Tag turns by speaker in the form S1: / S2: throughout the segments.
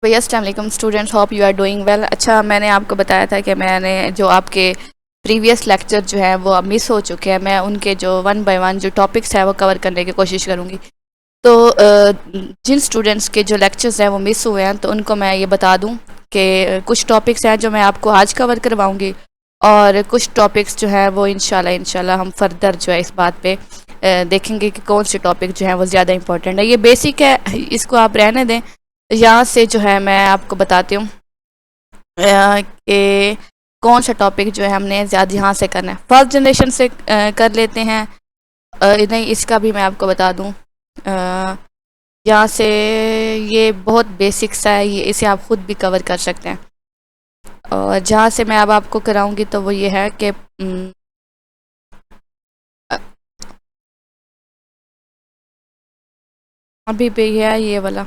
S1: भैया अस्सलाम वालेकुम students, hope you are doing well. अच्छा, मैंने आपको बताया था कि मैंने जो आपके प्रीवियस लेक्चर जो है वो अब मिस हो चुके हैं। मैं उनके जो वन बाय वन जो टॉपिक्स है वो कवर करने की कोशिश करूँगी। तो जिन स्टूडेंट्स के जो लेक्चर्स हैं वो मिस हुए हैं तो उनको मैं ये बता दूं कि कुछ टॉपिक्स हैं जो मैं आपको आज कवर करवाऊंगी, और कुछ टॉपिक्स जो है वो इंशाल्लाह हम फर्दर जो है इस बात पे देखेंगे कि कौन से टॉपिक जो है वो ज़्यादा इंपॉर्टेंट है। ये बेसिक है, इसको आप रहने दें। यहाँ से जो है मैं आपको बताती हूँ कि कौन सा टॉपिक जो है हमने ज़्यादा यहाँ से करना है। फर्स्ट जनरेशन से कर लेते हैं। नहीं, इसका भी मैं आपको बता दूँ। यहाँ से ये बहुत बेसिक सा है, ये इसे आप खुद भी कवर कर सकते हैं। और जहाँ से मैं अब आपको कराऊंगी तो वो ये है कि अभी भी है ये वाला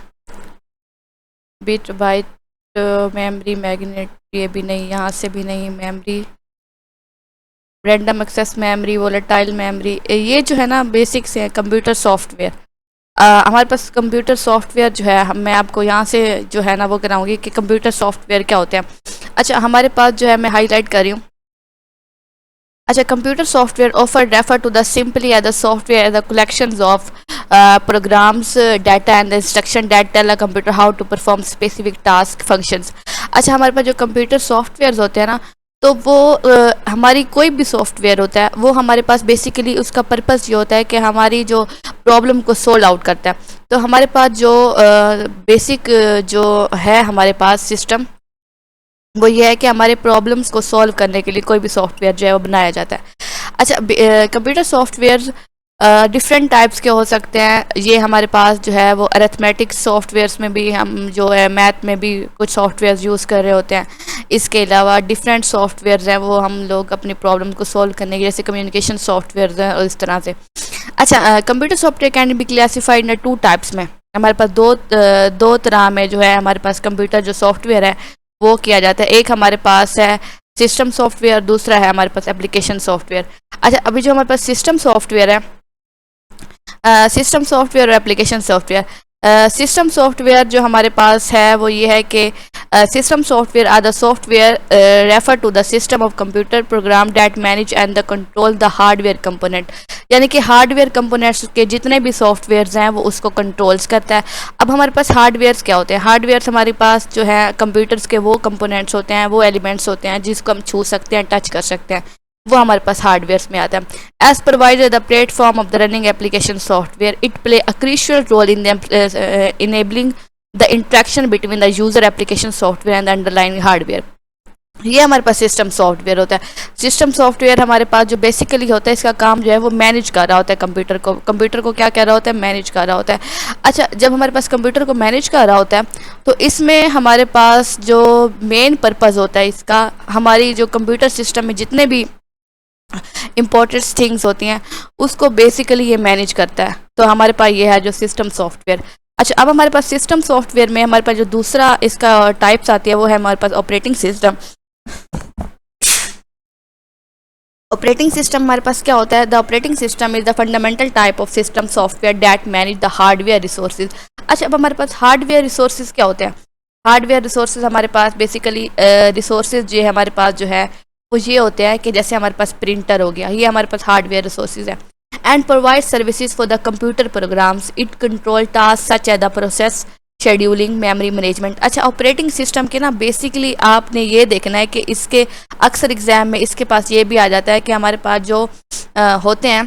S1: बिट बाइट मेमोरी मैग्नेट, ये भी नहीं, यहाँ से भी नहीं। Memory, random access memory, volatile memory, ये जो है ना बेसिक से है कंप्यूटर सॉफ्टवेयर। हमारे पास कंप्यूटर सॉफ्टवेयर जो है मैं आपको यहाँ से जो है ना वो कराऊंगी कि कंप्यूटर सॉफ्टवेयर क्या होते हैं। अच्छा, हमारे पास जो है मैं हाईलाइट कर रही हूँ। अच्छा, computer software offer refer to the simply as the software as the collections of programs data and the instruction that tell a computer how to perform specific task functions. अच्छा, हमारे पास जो कंप्यूटर सॉफ्टवेयर होते हैं ना, तो वो हमारी कोई भी सॉफ्टवेयर होता है वो हमारे पास बेसिकली उसका पर्पस ये होता है कि हमारी जो प्रॉब्लम को सोल्व आउट करता है। तो हमारे पास जो बेसिक जो है हमारे पास सिस्टम, वो ये है कि हमारे प्रॉब्लम्स को सॉल्व करने के लिए कोई भी सॉफ्टवेयर जो है वो बनाया जाता है। अच्छा, कंप्यूटर सॉफ्टवेयर डिफरेंट टाइप्स के हो सकते हैं। ये हमारे पास जो है वो अरिथमेटिक सॉफ्टवेयर्स में भी हम जो है मैथ में भी कुछ सॉफ्टवेयर यूज़ कर रहे होते हैं। इसके अलावा डिफरेंट सॉफ्टवेयर हैं वो हम लोग अपनी प्रॉब्लम को सॉल्व करने के, जैसे कम्युनिकेशन सॉफ्टवेयर हैं और इस तरह से। अच्छा, computer software can be classified in two types में। हमारे पास दो तरह में जो है हमारे पास कंप्यूटर जो सॉफ्टवेयर है वो किया जाता है। एक हमारे पास है सिस्टम सॉफ्टवेयर, दूसरा है हमारे पास एप्लीकेशन सॉफ्टवेयर। अच्छा, अभी जो हमारे पास सिस्टम सॉफ्टवेयर है, सिस्टम सॉफ्टवेयर और एप्लीकेशन सॉफ्टवेयर। सिस्टम सॉफ्टवेयर जो हमारे पास है वो ये है कि system software are the software refer to the system of computer program that manage and the control the hardware component. यानी कि हार्डवेयर कंपोनेंट्स के जितने भी सॉफ्टवेयर्स हैं वो उसको कंट्रोल्स करता है। अब हमारे पास हार्डवेयर्स क्या होते हैं? हार्डवेयर्स हमारे पास जो है कंप्यूटर्स के वो कंपोनेंट्स होते हैं, वो एलिमेंट्स होते हैं जिसको हम छू सकते हैं, टच कर सकते हैं, वो हमारे पास हार्डवेयर में आता है। As provided the platform of the running application software, it play a crucial role in enabling the interaction between the user application software and the underlying hardware. ये हमारे पास सिस्टम सॉफ्टवेयर होता है। सिस्टम सॉफ्टवेयर हमारे पास जो basically होता है, इसका काम जो है वो मैनेज कर रहा होता है कंप्यूटर को क्या कर रहा होता है? मैनेज कर रहा होता है। अच्छा, जब हमारे पास कंप्यूटर को मैनेज कर रहा होता है तो इसमें हमारे पास जो मेन पर्पज़ होता है इसका, हमारी जो कंप्यूटर सिस्टम में जितने भी इम्पोर्टेंट थिंग्स होती हैं उसको बेसिकली ये मैनेज करता है। तो हमारे पास ये है जो सिस्टम सॉफ्टवेयर। अच्छा, अब हमारे पास सिस्टम सॉफ्टवेयर में हमारे पास जो दूसरा इसका टाइप्स आती है वो है हमारे पास ऑपरेटिंग सिस्टम। ऑपरेटिंग सिस्टम हमारे पास क्या होता है? The operating system is the fundamental type of system software that manage the hardware resources. अच्छा, अब हमारे पास हार्डवेयर रिसोर्सेज क्या होते हैं? हार्डवेयर रिसोर्सेज हमारे पास बेसिकली रिसोर्सेज जो है हमारे पास जो है वो ये होते हैं कि जैसे हमारे पास प्रिंटर हो गया, ये हमारे पास हार्डवेयर रिसोर्सेज है। And provide services for the computer programs, it control task such as the process, scheduling, memory management. अच्छा, ऑपरेटिंग सिस्टम के ना बेसिकली आपने ये देखना है कि इसके अक्सर एग्जाम में इसके पास ये भी आ जाता है कि हमारे पास जो होते हैं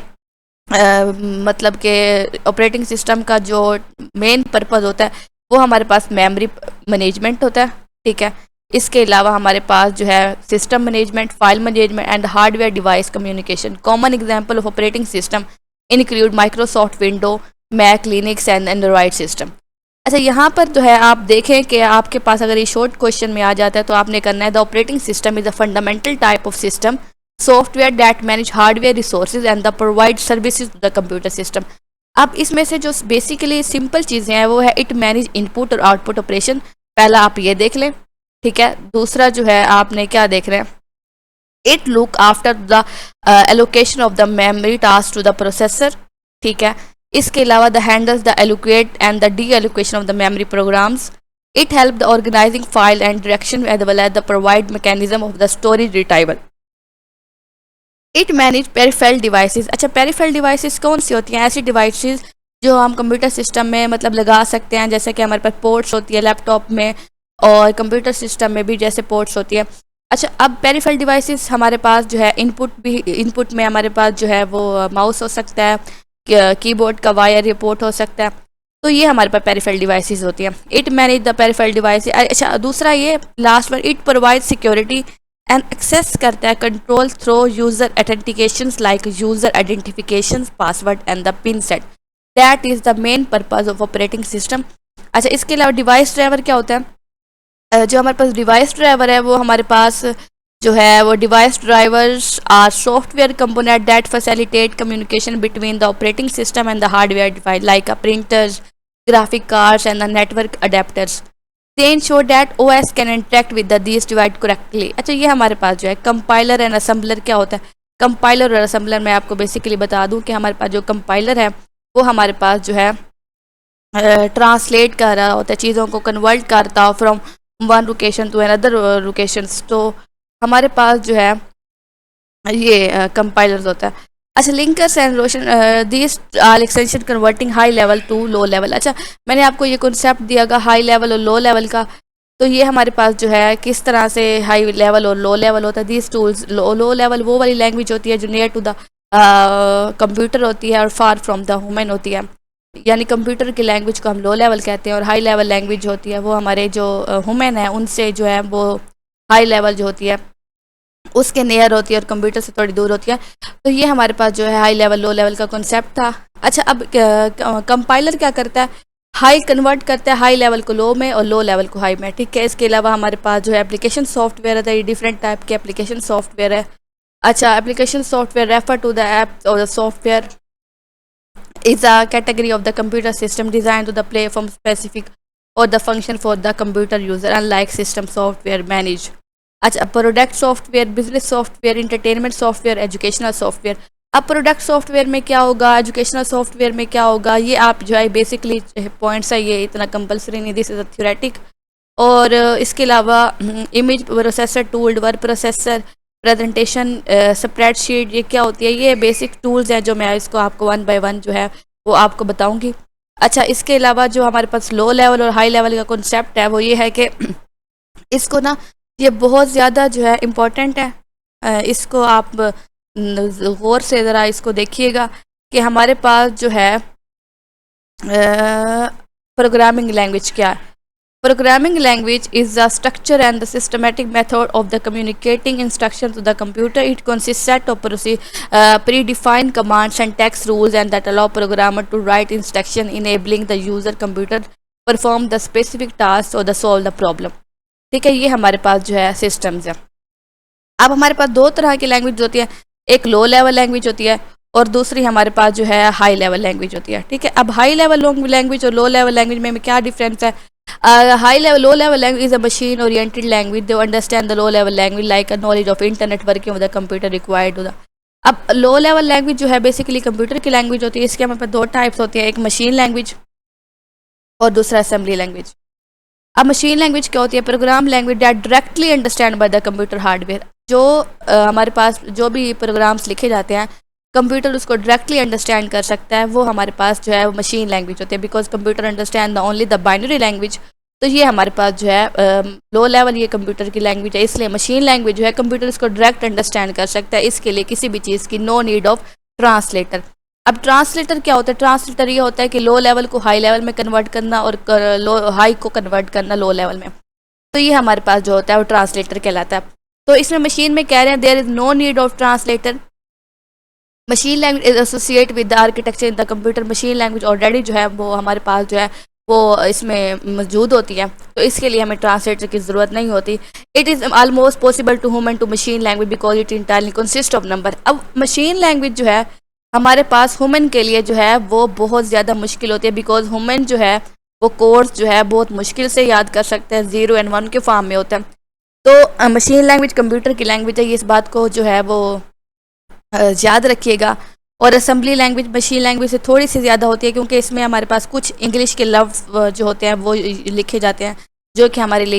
S1: मतलब कि ऑपरेटिंग सिस्टम का जो मेन पर्पज़ होता है वो हमारे पास मेमोरी मैनेजमेंट होता है। ठीक है, इसके अलावा हमारे पास जो है system management, file management and hardware device communication. Common example of operating system include Microsoft window, Mac, Linux and Android system. अच्छा, यहाँ पर जो है आप देखें कि आपके पास अगर ये शॉर्ट क्वेश्चन में आ जाता है तो आपने करना है the operating system is a fundamental type of system software that manage hardware resources and the provide services to the computer system. अब इसमें से जो बेसिकली सिंपल चीज़ें हैं वो है इट मैनेज इनपुट और आउटपुट ऑपरेशन। पहला आप ये देख लें, ठीक है। दूसरा जो है आपने क्या देख रहे हैं? It look after the allocation of the memory task to the processor. ठीक है, इसके अलावा the handles the allocate and the deallocation of the memory programs. It help the organizing file and direction as well as the provide mechanism of the storage retrieval. It manage peripheral devices. अच्छा, peripheral devices कौन सी होती हैं? ऐसी devices जो हम computer system में मतलब लगा सकते हैं, जैसे कि हमारे पास पोर्ट्स होती है लैपटॉप में और कंप्यूटर सिस्टम में भी जैसे पोर्ट्स होती है। अच्छा, अब पेरिफेरल डिवाइसेस हमारे पास जो है इनपुट में हमारे पास जो है वो माउस हो सकता है, कीबोर्ड का वायर, ये पोर्ट हो सकता है। तो ये हमारे पास पेरिफेरल डिवाइसेस होती हैं। It manage the peripheral device. अच्छा, दूसरा ये last one, it provide security and access करता है control through user authentications like user identification, password and the pin set. That is the main purpose of operating system. अच्छा, इसके अलावा device driver क्या होता है? जो हमारे पास डिवाइस ड्राइवर है वो हमारे पास जो है वो device drivers are software component that facilitate communication between the operating system and the hardware device like printers, graphic cards and the network adapters. They ensure that OS can interact with the this device correctly. अच्छा, ये हमारे पास जो है compiler and assembler क्या होता है? Compiler और असेंबलर मैं आपको बेसिकली बता दूं कि हमारे पास जो कंपाइलर है वो हमारे पास जो है ट्रांसलेट कर रहा होता है, चीज़ों को कन्वर्ट करता हो from one location to another locations. तो हमारे पास जो है ये कंपाइलर्स होता है। अच्छा, लिंकर्स एंड रोशन this are extension converting high level to low level. अच्छा, मैंने आपको ये कॉन्सेप्ट दिया हाई लेवल और लो लेवल का। तो ये हमारे पास जो है किस तरह से हाई लेवल और लो लेवल होता है। दिस टूल्स, लो लेवल वो वाली लैंग्वेज होती है जो नियर टू द कंप्यूटर होती है और फार फ्रॉम द ह्यूमन होती है, यानी कंप्यूटर की लैंग्वेज को हम लो लेवल कहते हैं। और हाई लेवल लैंग्वेज होती है वो हमारे जो ह्यूमन है उनसे जो है वो हाई लेवल जो होती है उसके नियर होती है और कंप्यूटर से थोड़ी दूर होती है। तो ये हमारे पास जो है हाई लेवल लो लेवल का कॉन्सेप्ट था। अच्छा, अब कंपाइलर क्या करता है? हाई कन्वर्ट करता है हाई लेवल को लो में और लो लेवल को हाई में। ठीक है, इसके अलावा हमारे पास जो है एप्लीकेशन सॉफ्टवेयर है, ये डिफरेंट टाइप के एप्लीकेशन सॉफ्टवेयर है। अच्छा, application software refer to the app और the software is a category of the computer system designed to the platform specific or the function for the computer user, unlike system software managed. अच्छा, product software, business software, entertainment software, educational software. अब product software में क्या होगा, educational software में क्या होगा, ये आप जो है बेसिकली पॉइंट्स है, ये इतना कंपलसरी नहीं, दिस इज अ थ्योरेटिक। और इसके अलावा image processor tools, word processor, presentation, spreadsheet, ये क्या होती है? ये बेसिक टूल्स हैं जो मैं इसको आपको वन बाय वन जो है वो आपको बताऊंगी। अच्छा, इसके अलावा जो हमारे पास लो लेवल और हाई लेवल का कॉन्सेप्ट है वो ये है कि इसको ना ये बहुत ज़्यादा जो है इम्पोर्टेंट है। इसको आप गौर से ज़रा इसको देखिएगा कि हमारे पास जो है प्रोग्रामिंग लैंग्वेज क्या है। Programming language is the structure and the systematic method of the communicating instruction to the computer. It consists set of predefined commands and text rules and that allow programmer to write instruction enabling the user computer perform the specific task or the solve the problem. ठीक है, ये हमारे पास जो है systems है। अब हमारे पास दो तरह की लैंग्वेज होती है, एक लो लेवल लैंग्वेज होती है और दूसरी हमारे पास जो है हाई लेवल लैंग्वेज होती है। ठीक है, अब हाई लेवल लैंग्वेज और लो लेवल लैंग्वेज में क्या डिफरेंस है? low level language is a machine oriented language. They understand the low level language like a knowledge of internet working with the computer required to the। अब low level language जो है basically computer की language होती है। इसके हमारे पास दो types होती है, एक मशीन लैंग्वेज और दूसरा असेंबली लैंग्वेज। अब मशीन लैंग्वेज क्या होती है? Programme language that directly understand by the computer hardware. जो हमारे पास जो भी प्रोग्राम्स लिखे जाते हैं कंप्यूटर उसको डायरेक्टली अंडरस्टैंड कर सकता है, वो हमारे पास जो है वो मशीन लैंग्वेज होती है, because computer understand the only the binary language. तो ये हमारे पास जो है लो लेवल ये कंप्यूटर की लैंग्वेज है, इसलिए मशीन लैंग्वेज जो है कंप्यूटर इसको डायरेक्ट अंडरस्टैंड कर सकता है, इसके लिए किसी भी चीज़ की नो नीड ऑफ ट्रांसलेटर। अब ट्रांसलेटर क्या होता है? ट्रांसलेटर ये होता है कि लो लेवल को हाई लेवल में कन्वर्ट करना और लो हाई को कन्वर्ट करना लो लेवल में। तो ये हमारे पास जो होता है वो ट्रांसलेटर कहलाता है। तो इसमें मशीन में कह रहे हैं there is no need of translator. Machine language is associate with the architecture in the computer. Machine language already जो है वो हमारे पास जो है वो इसमें मौजूद होती है, तो इसके लिए हमें ट्रांसलेटर की ज़रूरत नहीं होती। It is almost possible to human to machine language because it entirely consist of number. अब मशीन लैंग्वेज जो है हमारे पास ह्यूमन के लिए जो है वो बहुत ज़्यादा मुश्किल होती है, बिकॉज ह्यूमन जो है वो कोर्स जो है बहुत मुश्किल से याद कर सकते हैं, 0 और 1 के फॉर्म में होता है। तो मशीन लैंग्वेज कंप्यूटर की लैंग्वेज है, ये इस बात को जो है वो याद रखिएगा। और असेंबली लैंग्वेज मशीन लैंग्वेज से थोड़ी सी ज़्यादा होती है, क्योंकि इसमें हमारे पास कुछ इंग्लिश के लफ्ज़ जो होते हैं वो लिखे जाते हैं, जो कि हमारे लिए